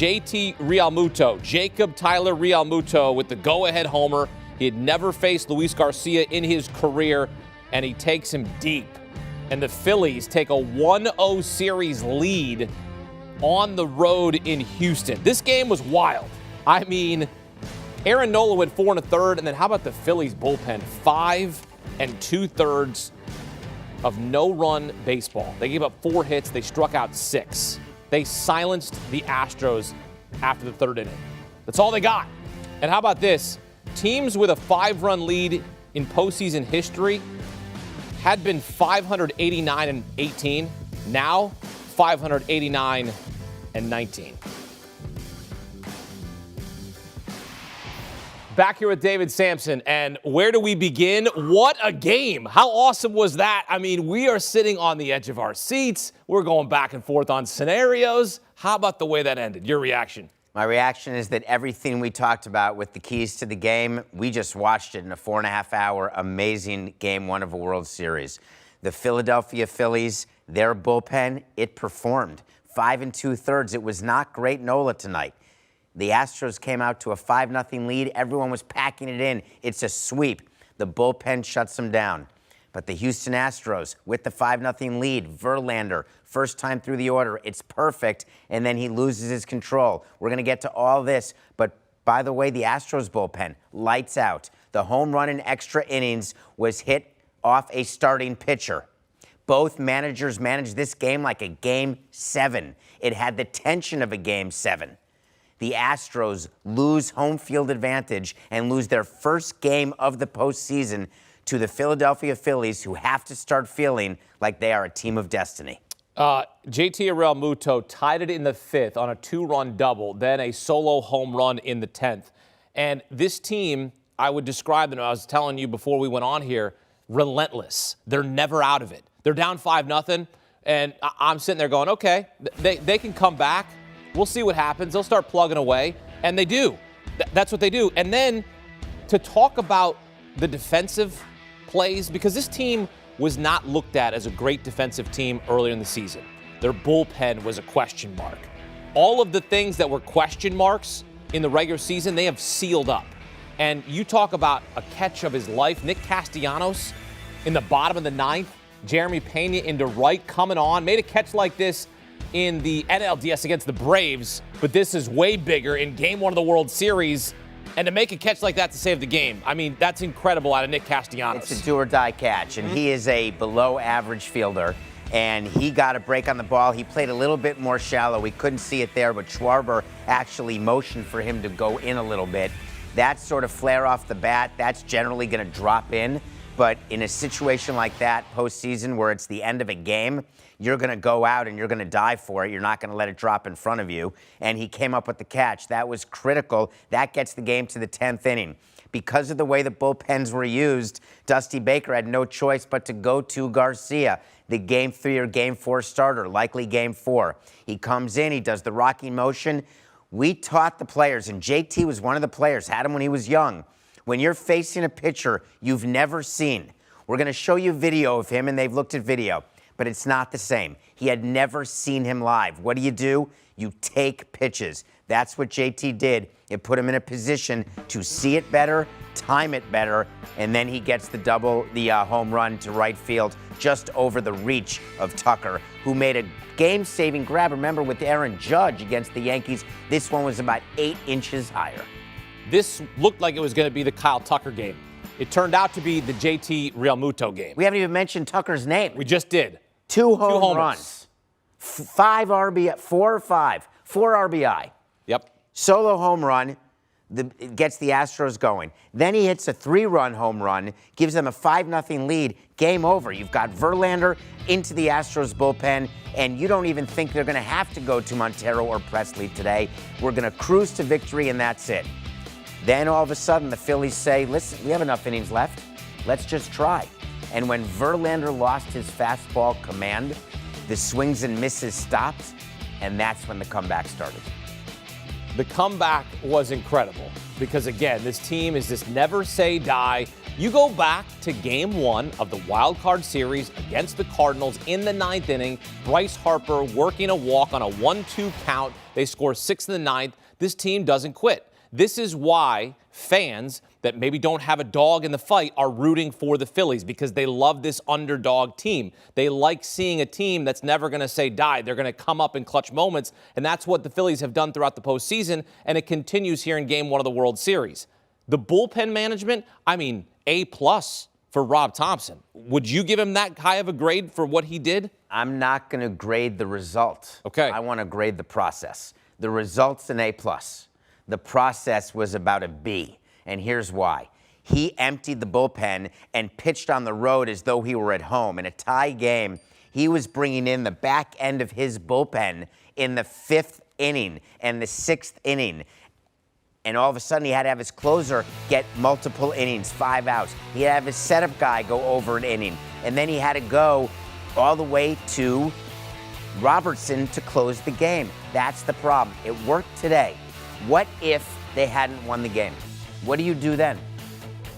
JT Realmuto, Jacob Tyler Realmuto with the go-ahead homer. He had never faced Luis Garcia in his career, and he takes him deep. And the Phillies take a 1-0 series lead on the road in Houston. This game was wild. I mean, Aaron Nola went 4 1/3, and then how about the Phillies bullpen? 5 2/3 of no-run baseball. They gave up 4 hits. They struck out 6. They silenced the Astros after the 3rd inning. That's all they got. And how about this? Teams with a 5-run lead in postseason history had been 589-18. Now, 589-19. Back here with David Samson, and where do we begin? What a game. How awesome was that? I mean, we are sitting on the edge of our seats. We're going back and forth on scenarios. How about the way that ended? Your reaction? My reaction is that everything we talked about with the keys to the game, we just watched it in a 4.5-hour amazing Game 1 of a World Series. The Philadelphia Phillies, their bullpen, it performed. 5 2/3. It was not great Nola tonight. The Astros came out to a 5-0 lead. Everyone was packing it in. It's a sweep. The bullpen shuts them down. But the Houston Astros, with the 5-0 lead, Verlander, first time through the order, it's perfect, and then he loses his control. We're going to get to all this, but by the way, the Astros bullpen, lights out. The home run in extra innings was hit off a starting pitcher. Both managers managed this game like a Game 7. It had the tension of a Game 7. The Astros lose home field advantage and lose their first game of the postseason to the Philadelphia Phillies, who have to start feeling like they are a team of destiny. JT Realmuto tied it in the 5th on a 2-run double, then a solo home run in the 10th. And this team, I would describe them, I was telling you before we went on here, relentless. They're never out of it. They're down 5-0, and I'm sitting there going, okay, they can come back. We'll see what happens. They'll start plugging away, and they do. That's what they do. And then to talk about the defensive plays, because this team was not looked at as a great defensive team earlier in the season. Their bullpen was a question mark. All of the things that were question marks in the regular season, they have sealed up. And you talk about a catch of his life. Nick Castellanos in the bottom of the 9th, Jeremy Pena into right, coming on, made a catch like this in the NLDS against the Braves, but this is way bigger in Game 1 of the World Series. And to make a catch like that to save the game, I mean, that's incredible out of Nick Castellanos. It's a do-or-die catch, and he is a below-average fielder, and he got a break on the ball. He played a little bit more shallow. We couldn't see it there, but Schwarber actually motioned for him to go in a little bit. That sort of flare off the bat, that's generally going to drop in. But in a situation like that, postseason, where it's the end of a game, you're going to go out and you're going to die for it. You're not going to let it drop in front of you. And he came up with the catch. That was critical. That gets the game to the 10th inning. Because of the way the bullpens were used, Dusty Baker had no choice but to go to Garcia, the Game 3 or Game 4 starter, likely Game 4. He comes in, he does the rocking motion. We taught the players, and JT was one of the players, had him when he was young. When you're facing a pitcher you've never seen, we're going to show you video of him, and they've looked at video, but it's not the same. He had never seen him live. What do? You take pitches. That's what JT did. It put him in a position to see it better, time it better, and then he gets the home run to right field just over the reach of Tucker, who made a game-saving grab. Remember, with Aaron Judge against the Yankees, this one was about 8 inches higher. This looked like it was going to be the Kyle Tucker game. It turned out to be the JT Realmuto game. We haven't even mentioned Tucker's name. We just did. 2 home runs. 5 RBI, 4 or 5. 4 RBI. Yep. Solo home run. It gets the Astros going. Then he hits a 3-run home run, gives them a 5-0 lead. Game over. You've got Verlander into the Astros bullpen, and you don't even think they're going to have to go to Montero or Presley today. We're going to cruise to victory, and that's it. Then all of a sudden, the Phillies say, listen, we have enough innings left. Let's just try. And when Verlander lost his fastball command, the swings and misses stopped, and that's when the comeback started. The comeback was incredible because, again, this team is this never say die. You go back to game 1 of the wild card series against the Cardinals in the 9th inning. Bryce Harper working a walk on a 1-2 count. They score 6 in the 9th. This team doesn't quit. This is why fans that maybe don't have a dog in the fight are rooting for the Phillies, because they love this underdog team. They like seeing a team that's never going to say die. They're going to come up in clutch moments, and that's what the Phillies have done throughout the postseason, and it continues here in Game 1 of the World Series. The bullpen management, A+ for Rob Thompson. Would you give him that high of a grade for what he did? I'm not going to grade the result. Okay. I want to grade the process. The result's an A+. The process was about a B, and here's why. He emptied the bullpen and pitched on the road as though he were at home. In a tie game, he was bringing in the back end of his bullpen in the 5th inning and the 6th inning. And all of a sudden, he had to have his closer get multiple innings, 5 outs. He had to have his setup guy go over an inning. And then he had to go all the way to Robertson to close the game. That's the problem. It worked today. What if they hadn't won the game? What do you do then?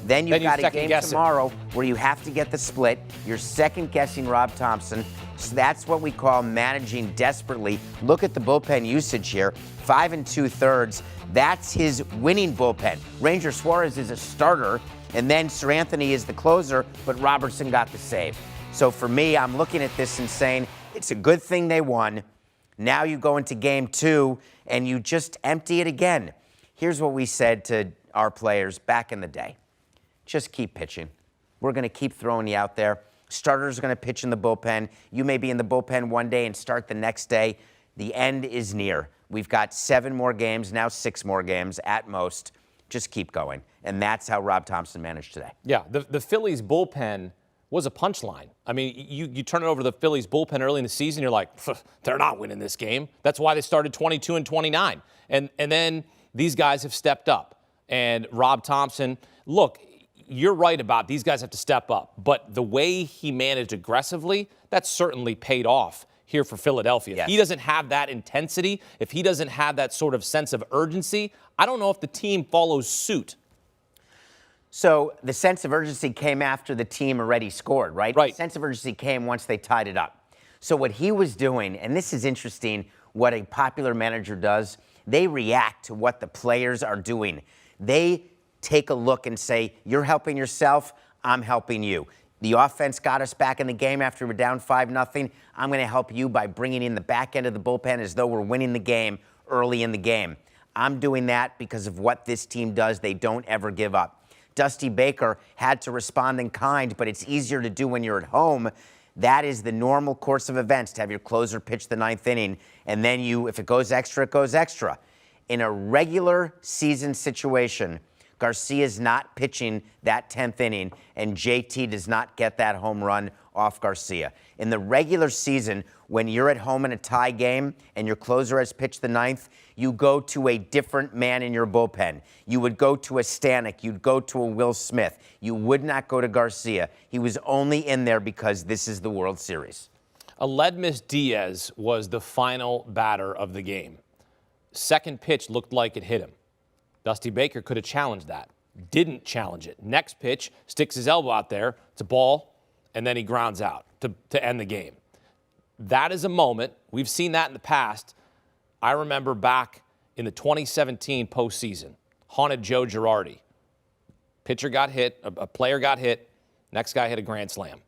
Then you've got a game tomorrow where you have to get the split. You're second-guessing Rob Thompson. So that's what we call managing desperately. Look at the bullpen usage here, 5 2/3. That's his winning bullpen. Ranger Suarez is a starter, and then Sir Anthony is the closer, but Robertson got the save. So for me, I'm looking at this and saying, it's a good thing they won. Now you go into game 2, and you just empty it again. Here's what we said to our players back in the day. Just keep pitching. We're going to keep throwing you out there. Starters are going to pitch in the bullpen. You may be in the bullpen one day and start the next day. The end is near. We've got 7 more games, now 6 more games at most. Just keep going. And that's how Rob Thompson managed today. Yeah, the Phillies bullpen was a punchline. You turn it over to the Phillies bullpen early in the season, you're like, they're not winning this game. That's why they started 22-29. And then these guys have stepped up. And Rob Thompson, look, you're right about these guys have to step up. But the way he managed aggressively, that certainly paid off here for Philadelphia. Yes. If he doesn't have that intensity, if he doesn't have that sort of sense of urgency, I don't know if the team follows suit. So the sense of urgency came after the team already scored, right? Right. The sense of urgency came once they tied it up. So what he was doing, and this is interesting, what a popular manager does, they react to what the players are doing. They take a look and say, you're helping yourself, I'm helping you. The offense got us back in the game after we're down 5-0. I'm going to help you by bringing in the back end of the bullpen as though we're winning the game early in the game. I'm doing that because of what this team does. They don't ever give up. Dusty Baker had to respond in kind, but it's easier to do when you're at home. That is the normal course of events, to have your closer pitch the 9th inning, and then if it goes extra, it goes extra. In a regular season situation, Garcia's not pitching that 10th inning, and JT does not get that home run off Garcia. In the regular season, when you're at home in a tie game and your closer has pitched the 9th, you go to a different man in your bullpen. You would go to a Stanek. You'd go to a Will Smith. You would not go to Garcia. He was only in there because this is the World Series. Aledmys Diaz was the final batter of the game. Second pitch looked like it hit him. Dusty Baker could have challenged that. Didn't challenge it. Next pitch, sticks his elbow out there. It's a ball, and then he grounds out to end the game. That is a moment. We've seen that in the past. I remember back in the 2017 postseason, haunted Joe Girardi. Pitcher got hit, a player got hit, next guy hit a grand slam.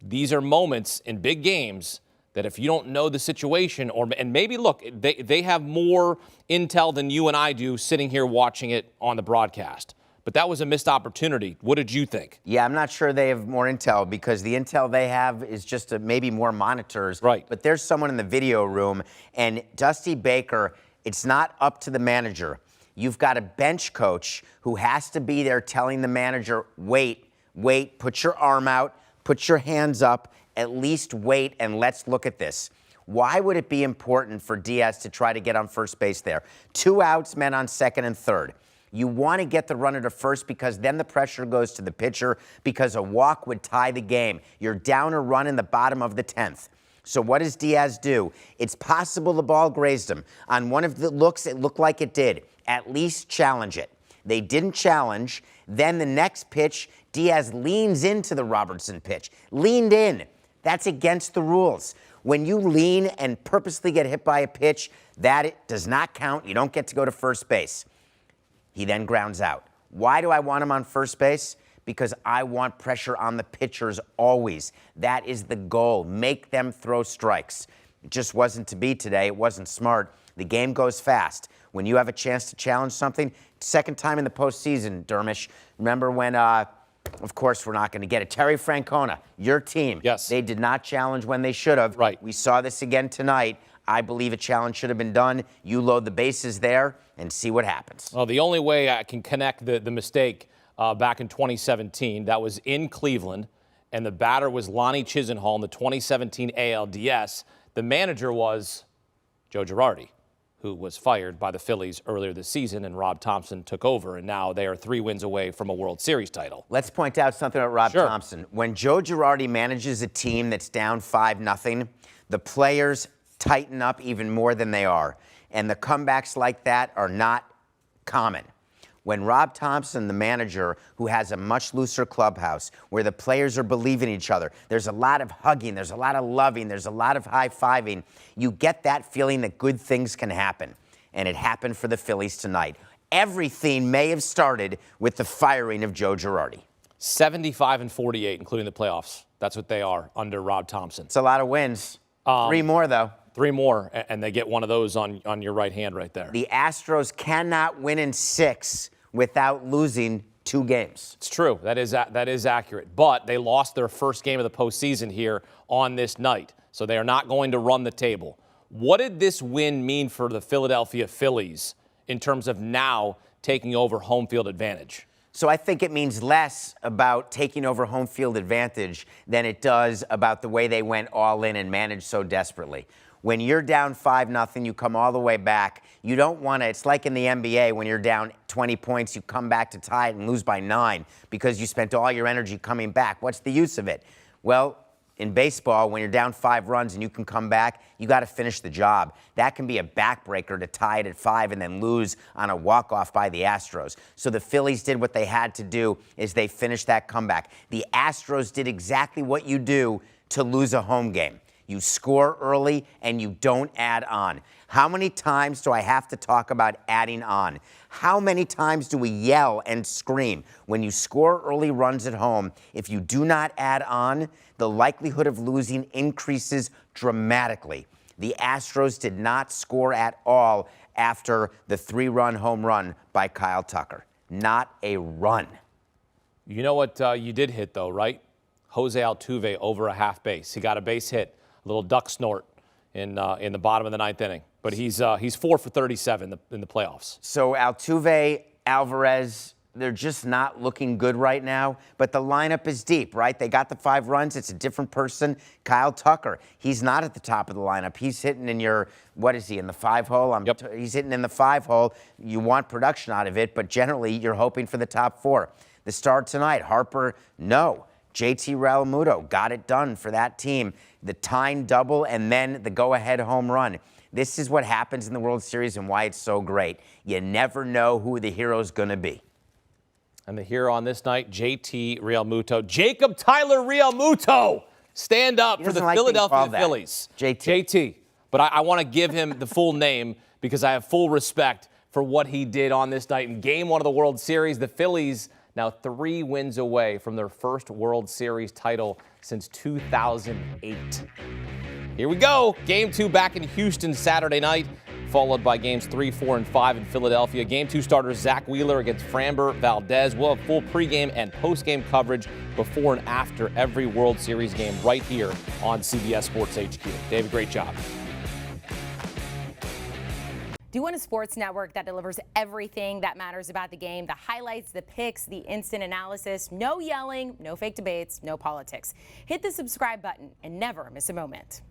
These are moments in big games that if you don't know the situation, and maybe, look, they have more intel than you and I do sitting here watching it on the broadcast. But that was a missed opportunity. What did you think? Yeah, I'm not sure they have more intel, because the intel they have is just maybe more monitors. Right. But there's someone in the video room, and Dusty Baker, it's not up to the manager. You've got a bench coach who has to be there telling the manager, wait, put your arm out, put your hands up, at least wait, and let's look at this. Why would it be important for Diaz to try to get on first base there? 2 outs, men on second and third. You want to get the runner to first, because then the pressure goes to the pitcher, because a walk would tie the game. You're down a run in the bottom of the 10th. So what does Diaz do? It's possible the ball grazed him. On one of the looks, it looked like it did. At least challenge it. They didn't challenge. Then the next pitch, Diaz leans into the Robertson pitch. Leaned in. That's against the rules. When you lean and purposely get hit by a pitch, that does not count. You don't get to go to first base. He then grounds out. Why do I want him on first base? Because I want pressure on the pitchers always. That is the goal. Make them throw strikes. It just wasn't to be today. It wasn't smart. The game goes fast. When you have a chance to challenge something, second time in the postseason, Dermish. Remember when, of course, we're not going to get it. Terry Francona, your team. Yes. They did not challenge when they should have. Right. We saw this again tonight. I believe a challenge should have been done. You load the bases there and see what happens. Well, the only way I can connect the mistake back in 2017, that was in Cleveland, and the batter was Lonnie Chisenhall in the 2017 ALDS. The manager was Joe Girardi, who was fired by the Phillies earlier this season, and Rob Thompson took over, and now they are 3 wins away from a World Series title. Let's point out something about Rob Sure. Thompson. When Joe Girardi manages a team that's down 5-0, the players tighten up even more than they are, and the comebacks like that are not common. When Rob Thompson, the manager, who has a much looser clubhouse, where the players are believing each other, there's a lot of hugging, there's a lot of loving, there's a lot of high-fiving, you get that feeling that good things can happen. And it happened for the Phillies tonight. Everything may have started with the firing of Joe Girardi. 75-48, including the playoffs. That's what they are under Rob Thompson. It's a lot of wins. 3 more, though. 3 more, and they get one of those on your right hand right there. The Astros cannot win in 6 without losing 2 games. It's true. That is accurate. But they lost their first game of the postseason here on this night, so they are not going to run the table. What did this win mean for the Philadelphia Phillies in terms of now taking over home field advantage? So I think it means less about taking over home field advantage than it does about the way they went all in and managed so desperately. When you're down 5-0, you come all the way back. You don't want to, it's like in the NBA when you're down 20 points, you come back to tie it and lose by 9 because you spent all your energy coming back. What's the use of it? Well, in baseball, when you're down 5 runs and you can come back, you got to finish the job. That can be a backbreaker to tie it at 5 and then lose on a walk-off by the Astros. So the Phillies did what they had to do is they finished that comeback. The Astros did exactly what you do to lose a home game. You score early and you don't add on. How many times do I have to talk about adding on? How many times do we yell and scream? When you score early runs at home, if you do not add on, the likelihood of losing increases dramatically. The Astros did not score at all after the 3-run home run by Kyle Tucker. Not a run. You know what you did hit, though, right? Jose Altuve over a half base. He got a base hit. A little duck snort in the bottom of the 9th inning. But he's 4 for 37 in the playoffs. So Altuve, Alvarez, they're just not looking good right now. But the lineup is deep, right? They got the 5 runs. It's a different person. Kyle Tucker, he's not at the top of the lineup. He's hitting in your, what is he, in the 5 hole? Yep. He's hitting in the 5 hole. You want production out of it, but generally you're hoping for the top 4. The start tonight, Harper, no. JT Realmuto got it done for that team. The tying double and then the go-ahead home run. This is what happens in the World Series and why it's so great. You never know who the hero's going to be. And the hero on this night, JT Realmuto. Jacob Tyler Realmuto. Stand up for the Philadelphia Phillies. JT. But I want to give him the full name because I have full respect for what he did on this night in Game 1 of the World Series. The Phillies now 3 wins away from their first World Series title since 2008. Here we go. Game 2 back in Houston Saturday night, followed by games 3, 4, and 5 in Philadelphia. Game 2 starters Zach Wheeler against Framber Valdez. We'll have full pregame and postgame coverage before and after every World Series game right here on CBS Sports HQ. David, great job. Do you want a sports network that delivers everything that matters about the game? The highlights, the picks, the instant analysis, no yelling, no fake debates, no politics. Hit the subscribe button and never miss a moment.